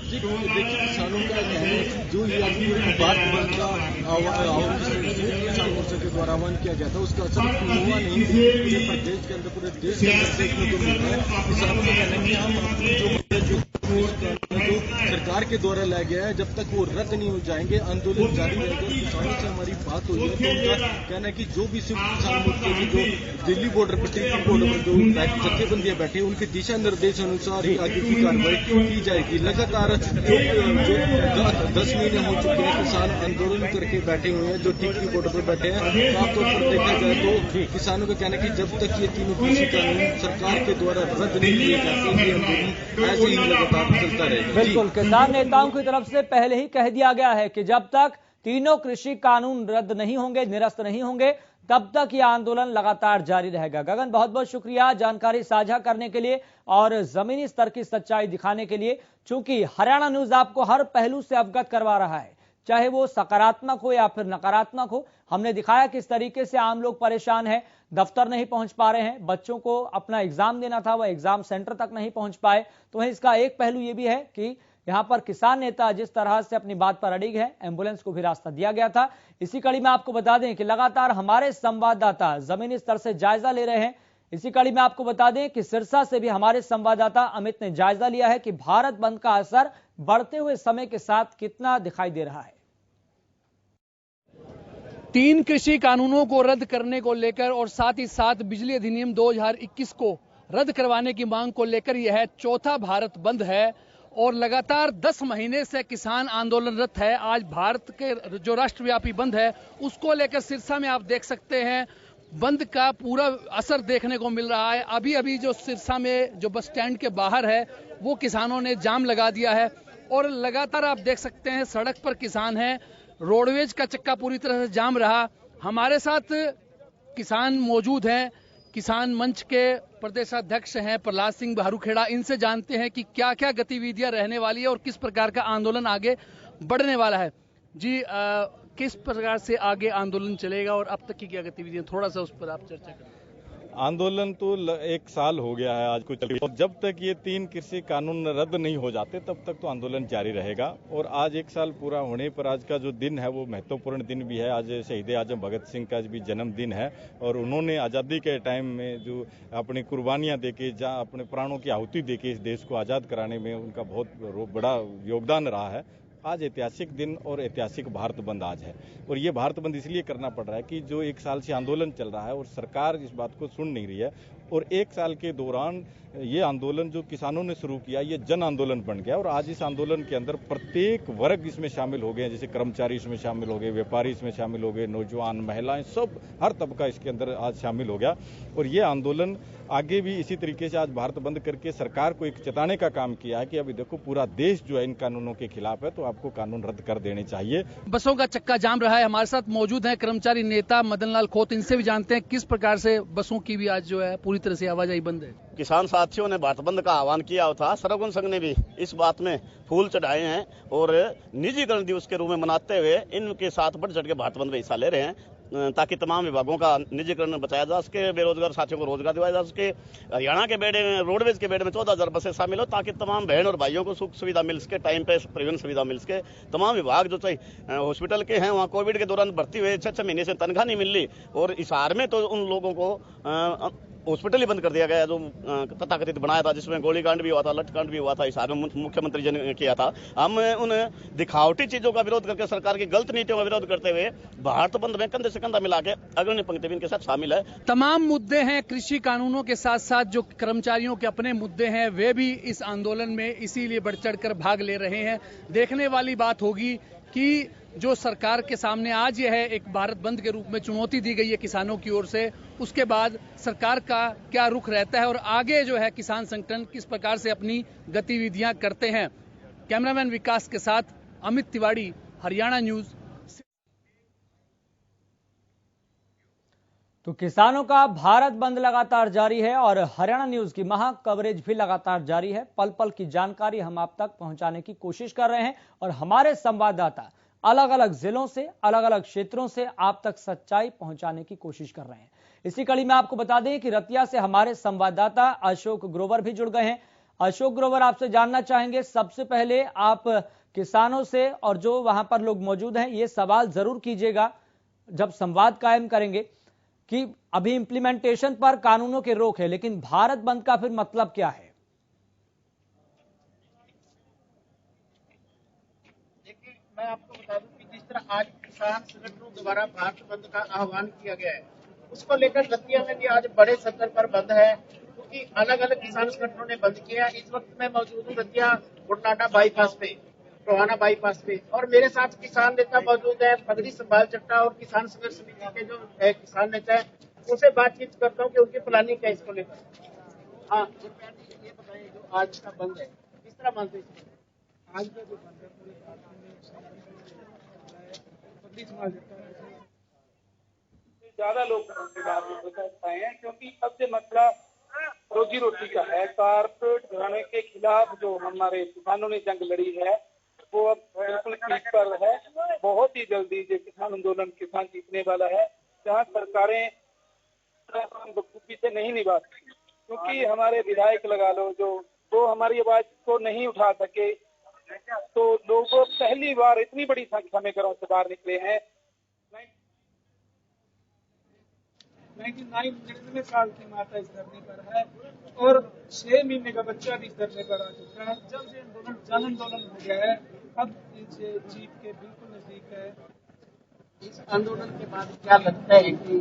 जी देखिए, किसानों का कहना है कि जो ये भारत बंद का किसान मोर्चा के द्वारा आह्वान किया गया था उसका असर हुआ नहीं। पूरे प्रदेश के अंदर, पूरे देश के अंदर देखने को मिल रहा है। किसानों का कहना है कि हम अपनी जो सरकार के द्वारा लाया गया है जब तक वो रद्द नहीं हो जाएंगे आंदोलन जारी रहेगा। किसानों से हमारी बात हुई है तो उनका कहना है कि जो भी सिर्फ किसान मोर्चे की जो दिल्ली बॉर्डर पर, टिकरी बॉर्डर पर जो जत्थेबंदियां बैठी उनके दिशा निर्देश अनुसार ही आगे की कार्रवाई की जाएगी। लगातार जो 10 महीने हो चुके हैं किसान आंदोलन करके बैठे हुए हैं, जो टिकरी बॉर्डर पर बैठे हैं। आमतौर पर देखा जाए तो किसानों का कहना है कि जब तक ये तीनों कृषि कानून सरकार के द्वारा रद्द नहीं किए जाते ये आंदोलन ऐसे ही लगातार चलता रहेगा। बिल्कुल, किसान नेताओं की तरफ से पहले ही कह दिया गया है कि जब तक तीनों कृषि कानून रद्द नहीं होंगे, निरस्त नहीं होंगे, तब तक यह आंदोलन लगातार जारी रहेगा। गगन, बहुत बहुत शुक्रिया जानकारी साझा करने के लिए और जमीनी स्तर की सच्चाई दिखाने के लिए। चूंकि हरियाणा न्यूज आपको हर पहलू से अवगत करवा रहा है, चाहे वो सकारात्मक हो या फिर नकारात्मक हो। हमने दिखाया किस तरीके से आम लोग परेशान हैं, दफ्तर नहीं पहुंच पा रहे हैं, बच्चों को अपना एग्जाम देना था, वह एग्जाम सेंटर तक नहीं पहुंच पाए। तो वहीं इसका एक पहलू ये भी है कि यहां पर किसान नेता जिस तरह से अपनी बात पर अड़िग है, एम्बुलेंस को भी रास्ता दिया गया था। इसी कड़ी में आपको बता दें कि लगातार हमारे संवाददाता जमीनी स्तर से जायजा ले रहे हैं। इसी कड़ी में आपको बता दें कि सिरसा से भी हमारे संवाददाता अमित ने जायजा लिया है कि भारत बंद का असर बढ़ते हुए समय के साथ कितना दिखाई दे रहा है। 3 कृषि कानूनों को रद्द करने को लेकर और साथ ही साथ बिजली अधिनियम 2021 को रद्द करवाने की मांग को लेकर यह चौथा भारत बंद है और लगातार 10 महीने से किसान आंदोलनरत है। आज भारत के जो राष्ट्रव्यापी बंद है उसको लेकर सिरसा में आप देख सकते हैं बंद का पूरा असर देखने को मिल रहा है। अभी अभी जो सिरसा में जो बस स्टैंड के बाहर है वो किसानों ने जाम लगा दिया है और लगातार आप देख सकते हैं सड़क पर किसान हैं। रोडवेज का चक्का पूरी तरह से जाम रहा। हमारे साथ किसान मौजूद हैं, किसान मंच के प्रदेशाध्यक्ष हैं प्रहलाद सिंह भारूखेड़ा। इनसे जानते हैं कि क्या क्या गतिविधियां रहने वाली है और किस प्रकार का आंदोलन आगे बढ़ने वाला है। जी किस प्रकार से आगे आंदोलन चलेगा और अब तक की क्या गतिविधियां, थोड़ा सा उस पर आप चर्चा करें। आंदोलन तो 1 साल हो गया है आज को चल, और जब तक ये 3 कृषि कानून रद्द नहीं हो जाते तब तक तो आंदोलन जारी रहेगा। और आज 1 साल पूरा होने पर आज का जो दिन है वो महत्वपूर्ण दिन भी है। आज शहीद आजम भगत सिंह का भी जन्मदिन है और उन्होंने आज़ादी के टाइम में जो अपनी कुर्बानियां देके, जहाँ अपने प्राणों की आहुति देके इस देश को आज़ाद कराने में उनका बहुत बड़ा योगदान रहा है। आज ऐतिहासिक दिन और ऐतिहासिक भारत बंद आज है और ये भारत बंद इसलिए करना पड़ रहा है कि जो 1 साल से आंदोलन चल रहा है और सरकार इस बात को सुन नहीं रही है और 1 साल के दौरान ये आंदोलन जो किसानों ने शुरू किया ये जन आंदोलन बन गया और आज इस आंदोलन के अंदर प्रत्येक वर्ग इसमें शामिल हो गए। जैसे कर्मचारी इसमें शामिल हो गए, व्यापारी इसमें शामिल हो गए, नौजवान, महिलाएं, सब हर तबका इसके अंदर आज शामिल हो गया और ये आंदोलन आगे भी इसी तरीके से आज भारत बंद करके सरकार को एक चेताने का काम किया है कि अभी देखो पूरा देश जो है इन कानूनों के खिलाफ है, तो आपको कानून रद्द कर देने चाहिए। बसों का चक्का जाम रहा है। हमारे साथ मौजूद हैं कर्मचारी नेता मदन लाल खोत। इनसे भी जानते हैं किस प्रकार से बसों की भी आज जो है पूरी तरह से आवाजाही बंद है। किसान साथियों ने भारत बंद का आह्वान किया था। सर्वगुण संघ ने भी इस बात में फूल चढ़ाए हैं और निजीकरण दिवस के रूप में मनाते हुए इनके साथ बढ़ चढ़ के भारत बंद में हिस्सा ले रहे हैं ताकि तमाम विभागों का निजीकरण बचाया जा सके, बेरोजगार साथियों को रोजगार दिलाया जा सके। हरियाणा के बेड़े में, रोडवेज के बेड़े में 14,000 बसें शामिल हो ताकि तमाम बहन और भाइयों को सुख सुविधा मिल सके, टाइम पे परिवहन सुविधा मिल सके। तमाम विभाग जो चाहिए हॉस्पिटल के हैं, वहाँ कोविड के दौरान भर्ती हुए 6 महीने से तनख्वाह नहीं मिल रही और हिसार में तो उन लोगों को हॉस्पिटल ही बंद कर दिया गया जो तथाकथित बनाया था, जिसमें गोलीकांड भी हुआ था, लठकांड भी हुआ था, हिसार में मुख्यमंत्री जी ने किया था। हम उन दिखावटी चीजों का विरोध करके, सरकार की गलत नीतियों का विरोध करते हुए भारत बंद में कंधे से कंधा मिला के अग्रणी पंक्ति में इनके साथ शामिल है। तमाम मुद्दे हैं कृषि कानूनों के साथ साथ जो कर्मचारियों के अपने मुद्दे हैं वे भी इस आंदोलन में इसीलिए बढ़ चढ़ कर भाग ले रहे हैं। देखने वाली बात होगी कि जो सरकार के सामने आज यह है एक भारत बंद के रूप में चुनौती दी गई है किसानों की ओर से, उसके बाद सरकार का क्या रुख रहता है और आगे जो है किसान संगठन किस प्रकार से अपनी गतिविधियां करते हैं। कैमरामैन विकास के साथ अमित तिवारी, हरियाणा न्यूज। तो किसानों का भारत बंद लगातार जारी है और हरियाणा न्यूज की महा कवरेज भी लगातार जारी है। पल पल की जानकारी हम आप तक पहुंचाने की कोशिश कर रहे हैं और हमारे संवाददाता अलग अलग जिलों से, अलग अलग क्षेत्रों से आप तक सच्चाई पहुंचाने की कोशिश कर रहे हैं। इसी कड़ी में आपको बता दें कि रतिया से हमारे संवाददाता अशोक ग्रोवर भी जुड़ गए हैं। अशोक ग्रोवर, आपसे जानना चाहेंगे, सबसे पहले आप किसानों से और जो वहां पर लोग मौजूद हैं ये सवाल जरूर कीजिएगा जब संवाद कायम करेंगे कि अभी इंप्लीमेंटेशन पर कानूनों के रोक है, लेकिन भारत बंद का फिर मतलब क्या है? देखिए, मैं आपको बता दूं कि जिस तरह आज किसान संगठनों द्वारा भारत बंद का आह्वान किया गया है, उसको लेकर रतिया में भी आज बड़े स्तर पर बंद है, क्योंकि अलग अलग किसान संगठनों ने बंद किया। इस वक्त मैं मौजूद हूँ रतिया बुढ़नाडा बाईपास पे, टोहाना बाईपास पे, और मेरे साथ किसान नेता मौजूद है, पगड़ी संभाल चट्टा और किसान संघर्ष समिति के जो किसान नेता है, उनसे बातचीत करता हूँ कि उनकी प्लानिंग क्या इसको लेकर। हाँ, ये बताइए जो आज का बंद है किस तरह मानते हैं? आज का जो बंद है ज्यादा लोग पाए हैं, क्योंकि अब से मसला रोजी रोटी का है। कारपोरेट घराने के खिलाफ जो हमारे किसानों ने जंग लड़ी है वो अब बिल्कुल पीठ पर है। बहुत ही जल्दी ये किसान आंदोलन किसान जीतने वाला है, जहां सरकारें बखूबी से नहीं निभाती, क्योंकि हमारे विधायक लगा लो जो वो हमारी आवाज को नहीं उठा सके, तो लोगों पहली बार इतनी बड़ी संख्या में घरों से बाहर निकले हैं। 99 साल की माता इस धरने पर है और 6 महीने का बच्चा भी इस धरने पर आ चुका है। जब से आंदोलन जन आंदोलन हो गया है, अब इनसे जीत के बिल्कुल नजदीक है। इस आंदोलन के बाद क्या लगता है कि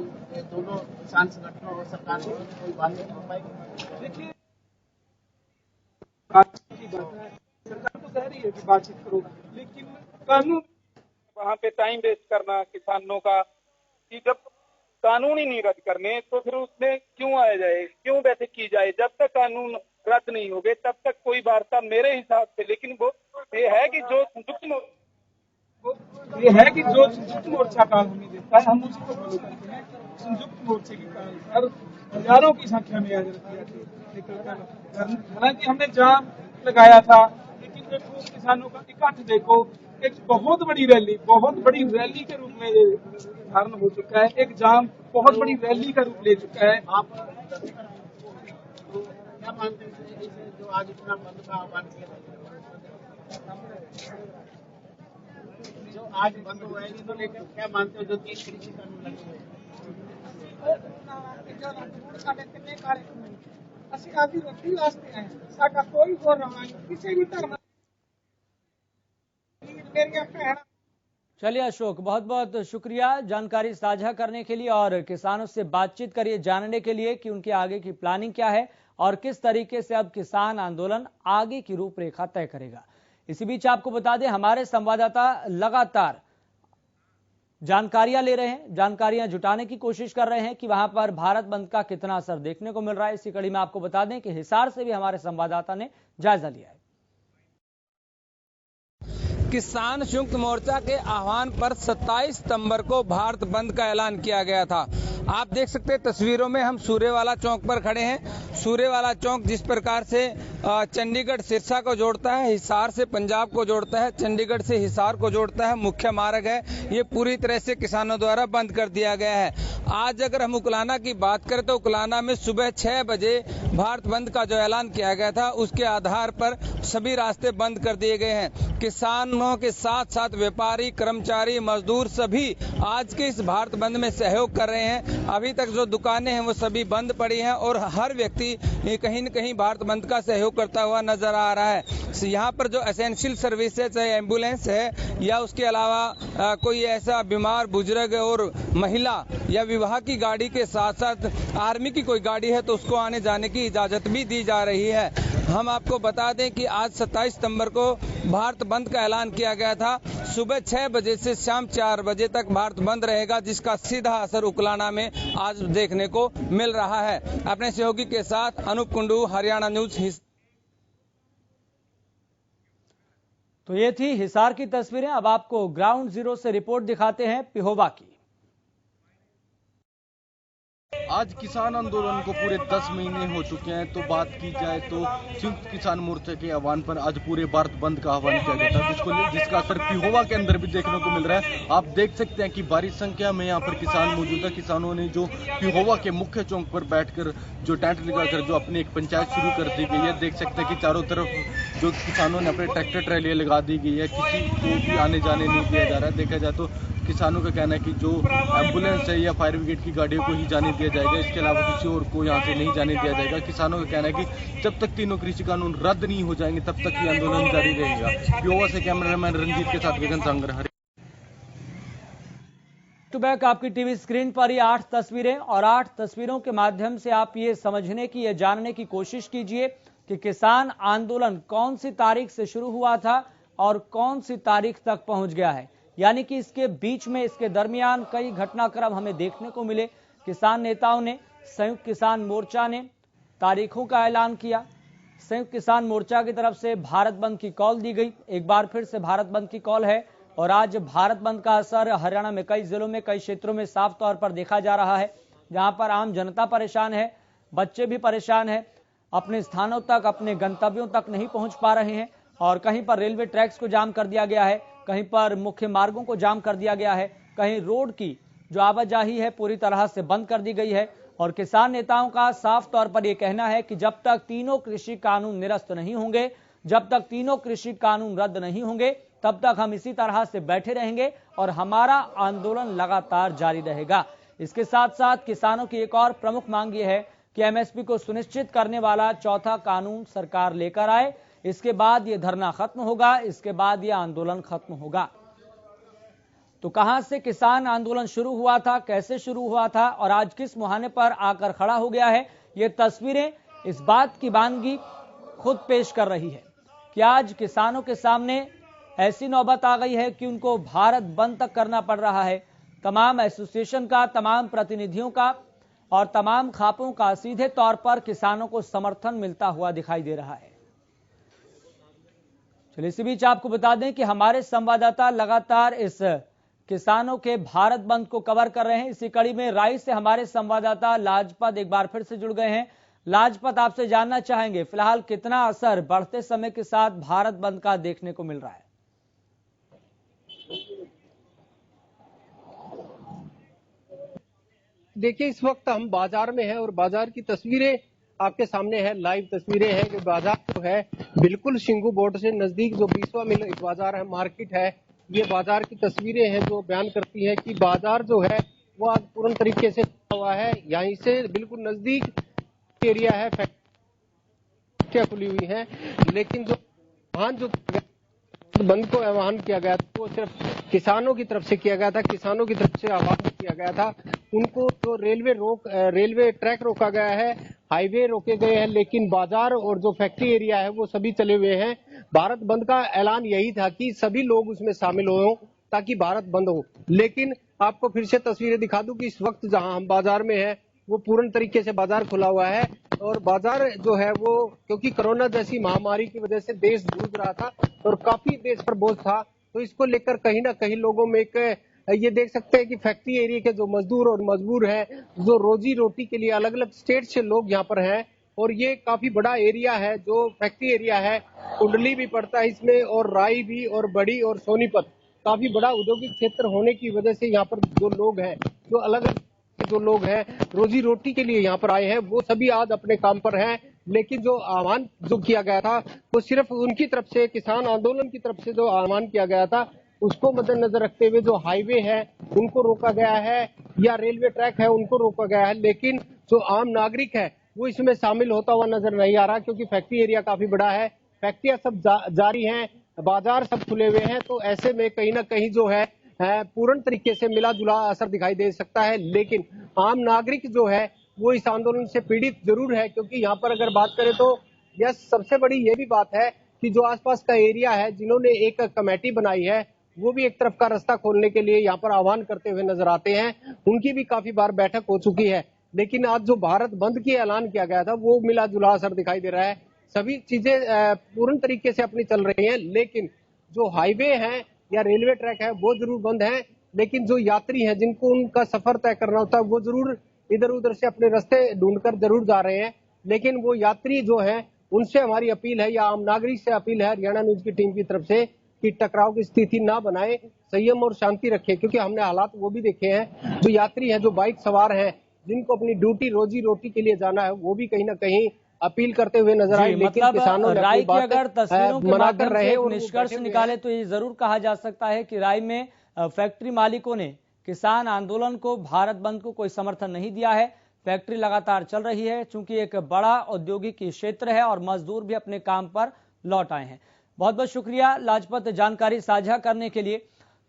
दोनों किसान संगठनों और सरकार को कोई बातचीत हो पाएगी? देखिए, बातचीत की बात है, सरकार तो कह रही है कि बातचीत करो, लेकिन कानून वहाँ पे टाइम वेस्ट करना किसानों का, कि जब कानून ही नहीं रद्द करने तो फिर उसमें क्यों आया जाए, क्यों बैठक की जाए? जब तक कानून रद्द नहीं हो गए तब तक कोई वार्ता मेरे हिसाब से, लेकिन वो ये है कि जो संयुक्त मोर्चा कानूनी देता है, हम उसी को फॉलो करते हैं। संयुक्त मोर्चे की पर हजारों की संख्या में आज हालांकि हमने जाम लगाया था, लेकिन देखो किसानों का इकट्ठ देखो, एक बहुत बड़ी रैली के रूप में ये धारण हो चुका है। एक जाम बहुत बड़ी रैली का रूप ले चुका है। आप तो क्या मानते हैं इसे जो आज इतना बंद का आह्वान किया, जो आज बंद हुआ है इसको लेकर क्या मानते हो? जो 3 कृषि कानून लगे हुए हैं, ਅਸੀਂ ਆਪਦੀ ਰੋਟੀ ਵਾਸਤੇ ਆਏ, ਸਾਡਾ ਕੋਈ ਹੋਰ ਰਵਾਂ ਕਿਸੇ ਵੀ ਧਰਮ ਮੇਰੀਆਂ ਭੈਣਾਂ। चलिए अशोक, बहुत बहुत शुक्रिया जानकारी साझा करने के लिए और किसानों से बातचीत करिए जानने के लिए कि उनके आगे की प्लानिंग क्या है और किस तरीके से अब किसान आंदोलन आगे की रूपरेखा तय करेगा। इसी बीच आपको बता दें, हमारे संवाददाता लगातार जानकारियां ले रहे हैं, जानकारियां जुटाने की कोशिश कर रहे हैं कि वहां पर भारत बंद का कितना असर देखने को मिल रहा है। इसी कड़ी में आपको बता दें कि हिसार से भी हमारे संवाददाता ने जायजा लिया है। किसान संयुक्त मोर्चा के आह्वान पर 27 सितंबर को भारत बंद का ऐलान किया गया था। आप देख सकते हैं तस्वीरों में हम सूर्यवाला चौक पर खड़े हैं। सूर्यवाला चौक जिस प्रकार से चंडीगढ़ सिरसा को जोड़ता है, हिसार से पंजाब को जोड़ता है, चंडीगढ़ से हिसार को जोड़ता है, मुख्य मार्ग है, ये पूरी तरह से किसानों द्वारा बंद कर दिया गया है। आज अगर हम उकलाना की बात करें तो उकलाना में सुबह 6 बजे भारत बंद का जो ऐलान किया गया था उसके आधार पर सभी रास्ते बंद कर दिए गए हैं। किसानों के साथ साथ व्यापारी, कर्मचारी, मजदूर सभी आज के इस भारत बंद में सहयोग कर रहे हैं। अभी तक जो दुकानें हैं वो सभी बंद पड़ी हैं और हर व्यक्ति कहीं न कहीं भारत बंद का सहयोग करता हुआ नजर आ रहा है। यहाँ पर जो एसेंशियल सर्विसेज है, एम्बुलेंस है या उसके अलावा कोई ऐसा बीमार बुजुर्ग और महिला या विवाह की गाड़ी के साथ साथ आर्मी की कोई गाड़ी है तो उसको आने जाने की इजाजत भी दी जा रही है। हम आपको बता दें कि आज 27 सितंबर को भारत बंद का ऐलान किया गया था। सुबह 6 बजे से शाम 4 बजे तक भारत बंद रहेगा, जिसका सीधा असर उकलाना में आज देखने को मिल रहा है। अपने सहयोगी के साथ अनूप कुंडू, हरियाणा न्यूज। तो ये थी हिसार की तस्वीरें। अब आपको ग्राउंड जीरो से रिपोर्ट दिखाते हैं पिहोवा की। आज किसान आंदोलन को पूरे 10 महीने हो चुके हैं। तो बात की जाए तो संयुक्त किसान मोर्चा के आह्वान पर आज पूरे भारत बंद का आह्वान किया गया था, जिसका असर पिहोवा के अंदर भी देखने को मिल रहा है। आप देख सकते हैं कि भारी संख्या में यहाँ पर किसान मौजूद है। किसानों ने जो पिहोवा के मुख्य चौक पर बैठकर जो टेंट लगाकर जो अपनी एक पंचायत शुरू कर दी गई है, देख सकते हैं कि चारों तरफ जो किसानों ने अपने ट्रैक्टर ट्रैलियां लगा दी गई है, किसी को भी आने जाने नहीं दिया जा रहा है। देखा जाए तो किसानों का कहना है कि जो एम्बुलेंस है या फायर ब्रिगेड की गाड़ियों को ही जाने दिया जाएगा, इसके अलावा किसी और को यहाँ से नहीं जाने दिया जाएगा। किसानों का कहना है कि जब तक तीनों कृषि कानून रद्द नहीं हो जाएंगे तब तक ये आंदोलन जारी रहेगा। पिहोवा से कैमरामैन रंजीत के साथ गगन सांगर। टू बैक आपकी टीवी स्क्रीन पर ये 8 तस्वीरें और 8 तस्वीरों के माध्यम से आप ये समझने की, ये जानने की कोशिश कीजिए कि किसान आंदोलन कौन सी तारीख से शुरू हुआ था और कौन सी तारीख तक पहुंच गया है। यानी कि इसके बीच में, इसके दरमियान कई घटनाक्रम हमें देखने को मिले। किसान नेताओं ने, संयुक्त किसान मोर्चा ने तारीखों का ऐलान किया। संयुक्त किसान मोर्चा की तरफ से भारत बंद की कॉल दी गई। एक बार फिर से भारत बंद की कॉल है और आज भारत बंद का असर हरियाणा में कई जिलों में, कई क्षेत्रों में साफ तौर पर देखा जा रहा है। जहां पर आम जनता परेशान है, बच्चे भी परेशान है, अपने स्थानों तक, अपने गंतव्यों तक नहीं पहुंच पा रहे हैं और कहीं पर रेलवे ट्रैक्स को जाम कर दिया गया है। कहीं पर मुख्य मार्गों को जाम कर दिया गया है, कहीं रोड की जो आवाजाही है पूरी तरह से बंद कर दी गई है। और किसान नेताओं का साफ तौर पर यह कहना है कि जब तक तीनों कृषि कानून निरस्त नहीं होंगे, जब तक तीनों कृषि कानून रद्द नहीं होंगे, तब तक हम इसी तरह से बैठे रहेंगे और हमारा आंदोलन लगातार जारी रहेगा। इसके साथ साथ किसानों की एक और प्रमुख मांग यह है कि एमएसपी को सुनिश्चित करने वाला चौथा कानून सरकार लेकर आए। इसके बाद यह धरना खत्म होगा, इसके बाद यह आंदोलन खत्म होगा। तो कहां से किसान आंदोलन शुरू हुआ था, कैसे शुरू हुआ था और आज किस मुहाने पर आकर खड़ा हो गया है, ये तस्वीरें इस बात की वानगी खुद पेश कर रही है कि आज किसानों के सामने ऐसी नौबत आ गई है कि उनको भारत बंद तक करना पड़ रहा है। तमाम एसोसिएशन का, तमाम प्रतिनिधियों का और तमाम खापों का सीधे तौर पर किसानों को समर्थन मिलता हुआ दिखाई दे रहा है। चलिए इसी बीच आपको बता दें कि हमारे संवाददाता लगातार इस किसानों के भारत बंद को कवर कर रहे हैं। इसी कड़ी में राई से हमारे संवाददाता लाजपत एक बार फिर से जुड़ गए हैं। लाजपत, आपसे जानना चाहेंगे फिलहाल कितना असर बढ़ते समय के साथ भारत बंद का देखने को मिल रहा है? देखिए, इस वक्त हम बाजार में हैं और बाजार की तस्वीरें आपके सामने है, लाइव तस्वीरें हैं कि बाजार जो है बिल्कुल शिंगू बॉर्डर से नजदीक जो बीसवा मिल बाजार है, मार्केट है, ये बाजार की तस्वीरें हैं जो बयान करती हैं कि बाजार जो है वो आज पूर्ण तरीके से हुआ है। यहीं से बिल्कुल नजदीक एरिया है, फैक्ट्रियां खुली हुई हैं, लेकिन जो वाहन जो बंद को आह्वान किया गया था वो सिर्फ किसानों की तरफ से किया गया था। किसानों की तरफ से आह्वान किया गया था, उनको जो रेलवे ट्रैक रोका गया है, हाईवे रोके गए हैं, लेकिन बाजार और जो फैक्ट्री एरिया है वो सभी चले हुए हैं। भारत बंद का ऐलान यही था कि सभी लोग उसमें शामिल हो ताकि भारत बंद हो। लेकिन आपको फिर से तस्वीरें दिखा दूं कि इस वक्त जहां हम बाजार में हैं वो पूर्ण तरीके से बाजार खुला हुआ है और बाजार जो है वो क्योंकि कोरोना जैसी महामारी की वजह से देश जूझ रहा था और काफी देश पर बोझ था, तो इसको लेकर कहीं ना कहीं लोगों में एक ये देख सकते हैं कि फैक्ट्री एरिया के जो मजदूर और मजबूर हैं, जो रोजी रोटी के लिए अलग अलग स्टेट से लोग यहाँ पर हैं और ये काफी बड़ा एरिया है जो फैक्ट्री एरिया है। कुंडली भी पड़ता है इसमें और राई भी और बड़ी और सोनीपत काफी बड़ा औद्योगिक क्षेत्र होने की वजह से यहाँ पर जो लोग हैं, जो अलग अलग जो लोग हैं रोजी रोटी के लिए यहाँ पर आए हैं, वो सभी आज अपने काम पर हैं। लेकिन जो आह्वान जो किया गया था वो सिर्फ उनकी तरफ से, किसान आंदोलन की तरफ से जो आह्वान किया गया था उसको मद्देनजर रखते हुए जो हाईवे है उनको रोका गया है या रेलवे ट्रैक है उनको रोका गया है, लेकिन जो आम नागरिक है वो इसमें शामिल होता हुआ नजर नहीं आ रहा क्योंकि फैक्ट्री एरिया काफी बड़ा है, फैक्ट्रियां सब जारी हैं, बाजार सब खुले हुए हैं। तो ऐसे में कहीं ना कहीं जो है पूर्ण तरीके से मिला जुला असर दिखाई दे सकता है, लेकिन आम नागरिक जो है वो इस आंदोलन से पीड़ित जरूर है क्योंकि यहाँ पर अगर बात करें तो यह सबसे बड़ी ये भी बात है कि जो आसपास का एरिया है जिन्होंने एक कमेटी बनाई है वो भी एक तरफ का रास्ता खोलने के लिए यहाँ पर आह्वान करते हुए नजर आते हैं, उनकी भी काफी बार बैठक हो चुकी है। लेकिन आज जो भारत बंद की ऐलान किया गया था वो मिला जुला असर दिखाई दे रहा है, सभी चीजें पूर्ण तरीके से अपनी चल रही हैं, लेकिन जो हाईवे है या रेलवे ट्रैक है वो जरूर बंद है, लेकिन जो यात्री हैं जिनको उनका सफर तय करना होता है वो जरूर इधर उधर से अपने रास्ते ढूंढकर जरूर जा रहे हैं। लेकिन वो यात्री जो है उनसे हमारी अपील है या आम नागरिक से अपील है हरियाणा न्यूज की टीम की तरफ से कि टकराव की स्थिति ना बनाए, संयम और शांति रखे, क्योंकि हमने हालात वो भी देखे हैं, जो यात्री हैं जो बाइक सवार हैं जिनको अपनी ड्यूटी रोजी रोटी के लिए जाना है वो भी कहीं ना कहीं अपील करते हुए नजर आए। लेकिन किसानों ने राय की अगर तस्वीरों के माध्यम से और निष्कर्ष निकाले तो ये जरूर कहा जा सकता है कि राय में फैक्ट्री मालिकों ने किसान आंदोलन को, भारत बंद को कोई समर्थन नहीं दिया है। फैक्ट्री लगातार चल रही है, चूंकि एक बड़ा औद्योगिक क्षेत्र है और मजदूर भी अपने काम पर लौट आए हैं। बहुत बहुत शुक्रिया लाजपत जानकारी साझा करने के लिए।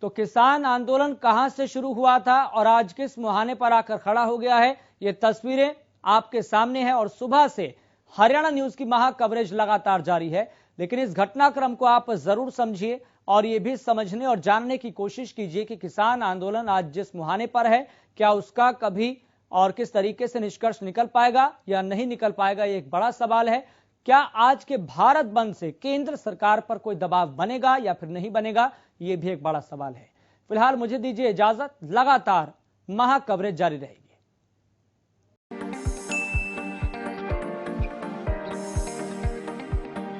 तो किसान आंदोलन कहां से शुरू हुआ था और आज किस मुहाने पर आकर खड़ा हो गया है, ये तस्वीरें आपके सामने है और सुबह से हरियाणा न्यूज की महा कवरेज लगातार जारी है। लेकिन इस घटनाक्रम को आप जरूर समझिए और ये भी समझने और जानने की कोशिश कीजिए कि किसान आंदोलन आज जिस मुहाने पर है, क्या उसका कभी और किस तरीके से निष्कर्ष निकल पाएगा या नहीं निकल पाएगा, ये एक बड़ा सवाल है। क्या आज के भारत बंद से केंद्र सरकार पर कोई दबाव बनेगा या फिर नहीं बनेगा, ये भी एक बड़ा सवाल है। फिलहाल मुझे दीजिए इजाजत, लगातार महा कवरेज जारी रहेगी।